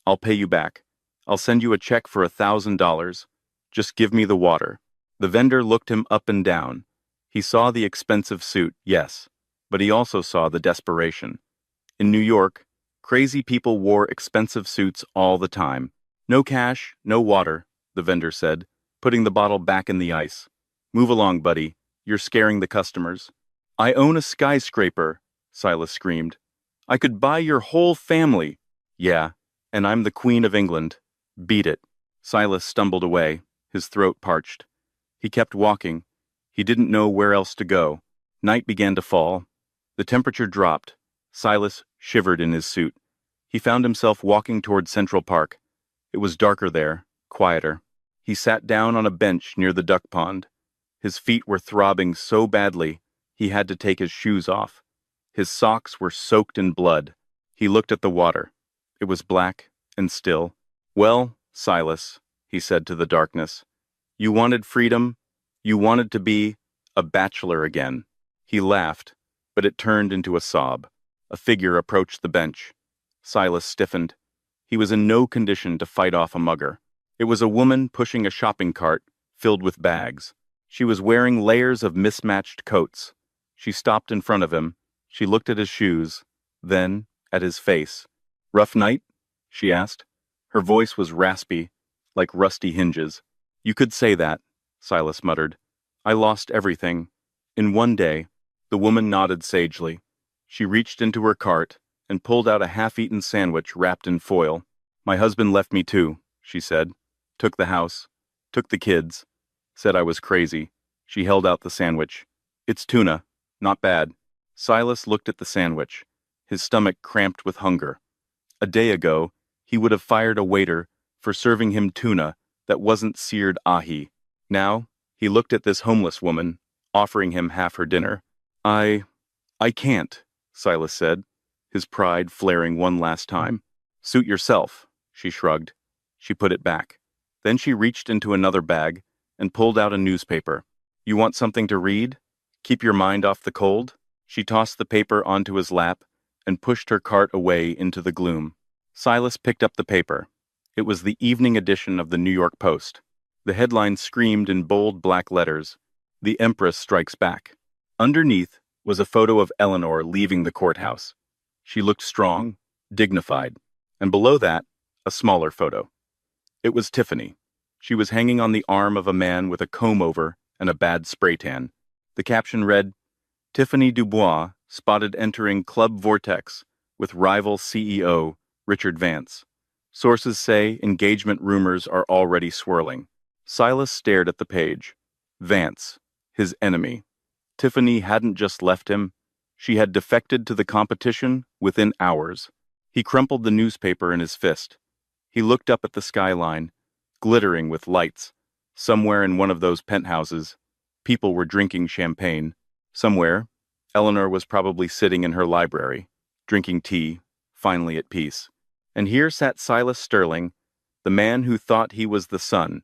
I'll pay you back. I'll send you a check for $1,000. Just give me the water." The vendor looked him up and down. He saw the expensive suit, yes, but he also saw the desperation. In New York, crazy people wore expensive suits all the time. "No cash, no water," the vendor said, putting the bottle back in the ice. "Move along, buddy. You're scaring the customers." "I own a skyscraper," Silas screamed. "I could buy your whole family." "Yeah, and I'm the Queen of England. Beat it." Silas stumbled away, his throat parched. He kept walking. He didn't know where else to go. Night began to fall. The temperature dropped. Silas shivered in his suit. He found himself walking toward Central Park. It was darker there, quieter. He sat down on a bench near the duck pond. His feet were throbbing so badly, he had to take his shoes off. His socks were soaked in blood. He looked at the water. It was black and still. "Well, Silas," he said to the darkness, "you wanted freedom? You wanted to be a bachelor again." He laughed, but it turned into a sob. A figure approached the bench. Silas stiffened. He was in no condition to fight off a mugger. It was a woman pushing a shopping cart filled with bags. She was wearing layers of mismatched coats. She stopped in front of him. She looked at his shoes, then at his face. "Rough night?" she asked. Her voice was raspy, like rusty hinges. "You could say that," Silas muttered. "I lost everything. In one day." The woman nodded sagely. She reached into her cart and pulled out a half-eaten sandwich wrapped in foil. "My husband left me too," she said. "Took the house. Took the kids. Said I was crazy." She held out the sandwich. "It's tuna. Not bad." Silas looked at the sandwich. His stomach cramped with hunger. A day ago, he would have fired a waiter for serving him tuna that wasn't seared ahi. Now, he looked at this homeless woman, offering him half her dinner. I can't," Silas said, his pride flaring one last time. "Suit yourself," she shrugged. She put it back. Then she reached into another bag and pulled out a newspaper. "You want something to read? Keep your mind off the cold?" She tossed the paper onto his lap and pushed her cart away into the gloom. Silas picked up the paper. It was the evening edition of the New York Post. The headline screamed in bold black letters, "The Empress Strikes Back." Underneath was a photo of Eleanor leaving the courthouse. She looked strong, dignified, and below that, a smaller photo. It was Tiffany. She was hanging on the arm of a man with a comb-over and a bad spray tan. The caption read, "Tiffany Dubois spotted entering Club Vortex with rival CEO Richard Vance. Sources say engagement rumors are already swirling." Silas stared at the page. Vance, his enemy. Tiffany hadn't just left him. She had defected to the competition within hours. He crumpled the newspaper in his fist. He looked up at the skyline, glittering with lights. Somewhere in one of those penthouses, people were drinking champagne. Somewhere, Eleanor was probably sitting in her library, drinking tea, finally at peace. And here sat Silas Sterling, the man who thought he was the sun,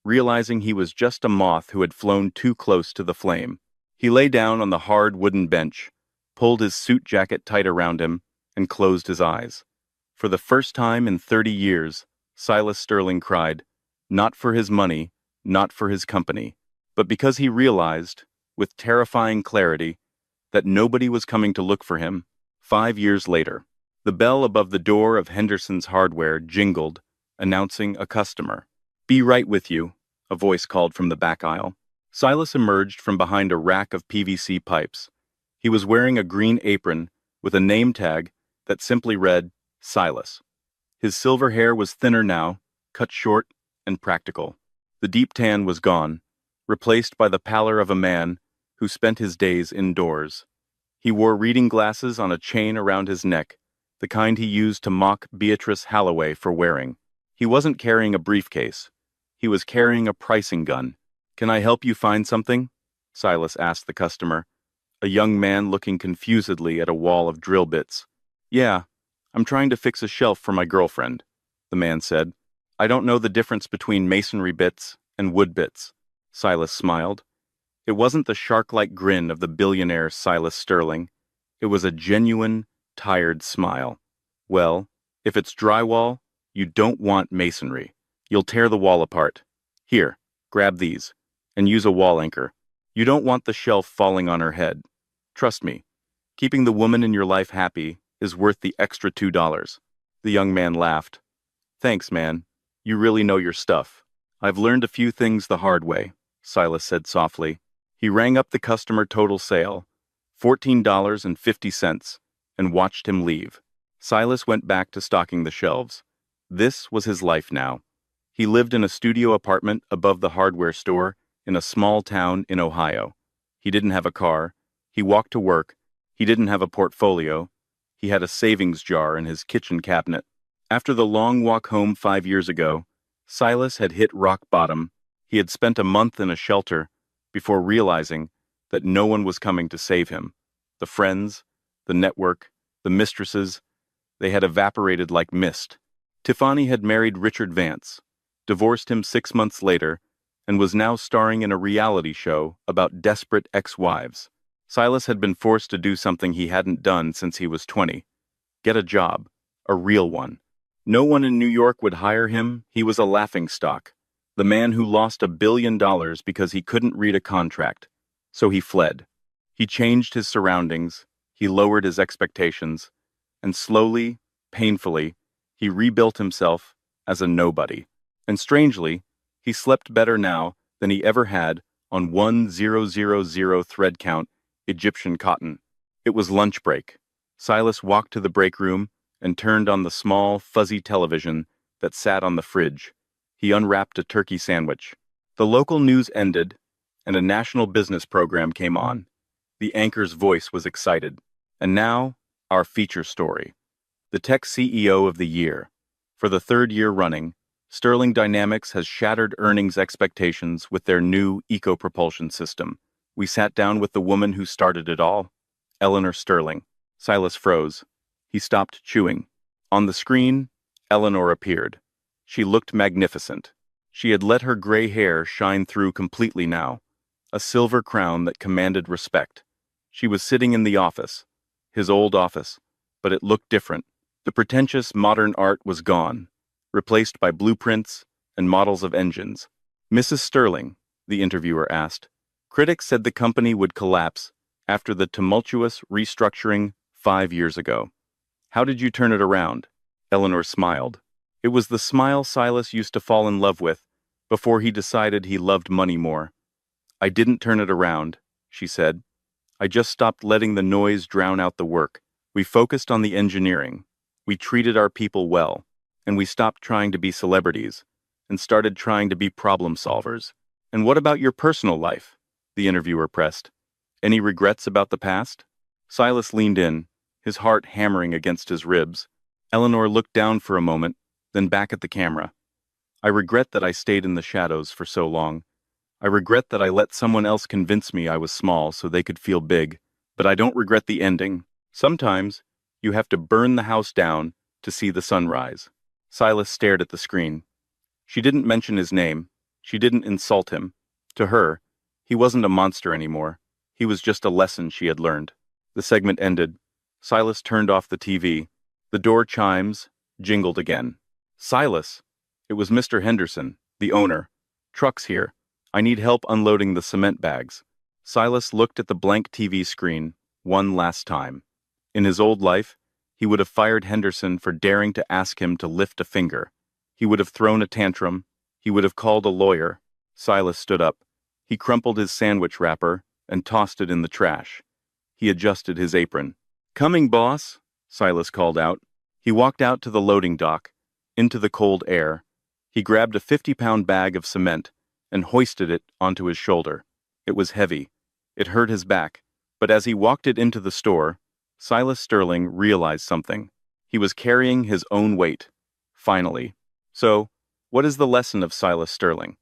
realizing he was just a moth who had flown too close to the flame. He lay down on the hard wooden bench, pulled his suit jacket tight around him, and closed his eyes. For the first time in 30 years, Silas Sterling cried, not for his money, not for his company, but because he realized, with terrifying clarity, that nobody was coming to look for him. 5 years later, the bell above the door of Henderson's Hardware jingled, announcing a customer. "Be right with you," a voice called from the back aisle. Silas emerged from behind a rack of PVC pipes. He was wearing a green apron with a name tag that simply read, Silas. His silver hair was thinner now, cut short and practical. The deep tan was gone, replaced by the pallor of a man who spent his days indoors. He wore reading glasses on a chain around his neck, the kind he used to mock Beatrice Halloway for wearing. He wasn't carrying a briefcase. He was carrying a pricing gun. "Can I help you find something?" Silas asked the customer, a young man looking confusedly at a wall of drill bits. "Yeah, I'm trying to fix a shelf for my girlfriend," the man said. "I don't know the difference between masonry bits and wood bits." Silas smiled. It wasn't the shark-like grin of the billionaire Silas Sterling. It was a genuine, tired smile. "Well, if it's drywall, you don't want masonry. You'll tear the wall apart. Here, grab these, and use a wall anchor. You don't want the shelf falling on her head. Trust me, keeping the woman in your life happy is worth the extra $2. The young man laughed. "Thanks, man. You really know your stuff." "I've learned a few things the hard way," Silas said softly. He rang up the customer total sale, $14.50, and watched him leave. Silas went back to stocking the shelves. This was his life now. He lived in a studio apartment above the hardware store in a small town in Ohio. He didn't have a car. He walked to work. He didn't have a portfolio. He had a savings jar in his kitchen cabinet. After the long walk home 5 years ago, Silas had hit rock bottom. He had spent a month in a shelter before realizing that no one was coming to save him. The friends, the network, the mistresses, they had evaporated like mist. Tiffany had married Richard Vance, divorced him 6 months later, and was now starring in a reality show about desperate ex-wives. Silas had been forced to do something he hadn't done since he was 20. Get a job, a real one. No one in New York would hire him. He was a laughingstock. The man who lost $1 billion because he couldn't read a contract. So he fled. He changed his surroundings. He lowered his expectations. And slowly, painfully, he rebuilt himself as a nobody. And strangely, he slept better now than he ever had on 1000 thread count Egyptian cotton. It was lunch break. Silas walked to the break room and turned on the small, fuzzy television that sat on the fridge. He unwrapped a turkey sandwich. The local news ended, and a national business program came on. The anchor's voice was excited. And now, our feature story. The tech CEO of the year. For the third year running, Sterling Dynamics has shattered earnings expectations with their new eco-propulsion system. We sat down with the woman who started it all, Eleanor Sterling. Silas froze. He stopped chewing. On the screen, Eleanor appeared. She looked magnificent. She had let her gray hair shine through completely now, a silver crown that commanded respect. She was sitting in the office, his old office, but it looked different. The pretentious modern art was gone, replaced by blueprints and models of engines. Mrs. Sterling, the interviewer asked, critics said the company would collapse after the tumultuous restructuring 5 years ago. How did you turn it around? Eleanor smiled. It was the smile Silas used to fall in love with before he decided he loved money more. I didn't turn it around, she said. I just stopped letting the noise drown out the work. We focused on the engineering. We treated our people well. And we stopped trying to be celebrities and started trying to be problem solvers. And what about your personal life? The interviewer pressed. Any regrets about the past? Silas leaned in, his heart hammering against his ribs. Eleanor looked down for a moment, then back at the camera. I regret that I stayed in the shadows for so long. I regret that I let someone else convince me I was small so they could feel big. But I don't regret the ending. Sometimes, you have to burn the house down to see the sunrise. Silas stared at the screen. She didn't mention his name. She didn't insult him. To her, he wasn't a monster anymore. He was just a lesson she had learned. The segment ended. Silas turned off the TV. The door chimes jingled again. Silas! It was Mr. Henderson, the owner. Truck's here. I need help unloading the cement bags. Silas looked at the blank TV screen one last time. In his old life, he would have fired Henderson for daring to ask him to lift a finger. He would have thrown a tantrum. He would have called a lawyer. Silas stood up. He crumpled his sandwich wrapper and tossed it in the trash. He adjusted his apron. Coming, boss, Silas called out. He walked out to the loading dock, into the cold air. He grabbed a 50-pound bag of cement and hoisted it onto his shoulder. It was heavy. It hurt his back. But as he walked it into the store, Silas Sterling realized something. He was carrying his own weight. Finally. So, what is the lesson of Silas Sterling?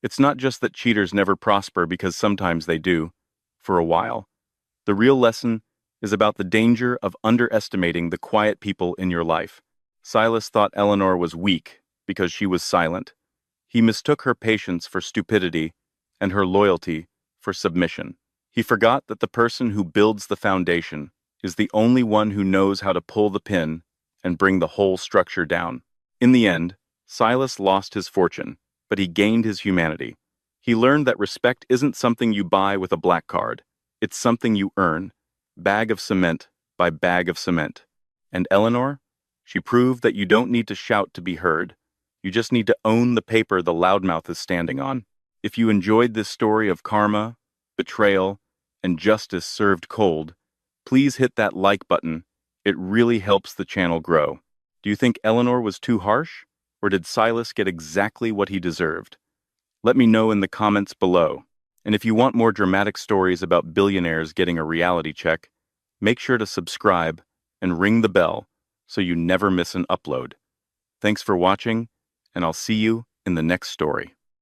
It's not just that cheaters never prosper because sometimes they do, for a while. The real lesson is about the danger of underestimating the quiet people in your life. Silas thought Eleanor was weak because she was silent. He mistook her patience for stupidity and her loyalty for submission. He forgot that the person who builds the foundation is the only one who knows how to pull the pin and bring the whole structure down. In the end, Silas lost his fortune, but he gained his humanity. He learned that respect isn't something you buy with a black card. It's something you earn, bag of cement by bag of cement. And Eleanor? She proved that you don't need to shout to be heard. You just need to own the paper the loudmouth is standing on. If you enjoyed this story of karma, betrayal, and justice served cold, please hit that like button. It really helps the channel grow. Do you think Eleanor was too harsh? Or did Silas get exactly what he deserved? Let me know in the comments below. And if you want more dramatic stories about billionaires getting a reality check, make sure to subscribe and ring the bell so you never miss an upload. Thanks for watching, and I'll see you in the next story.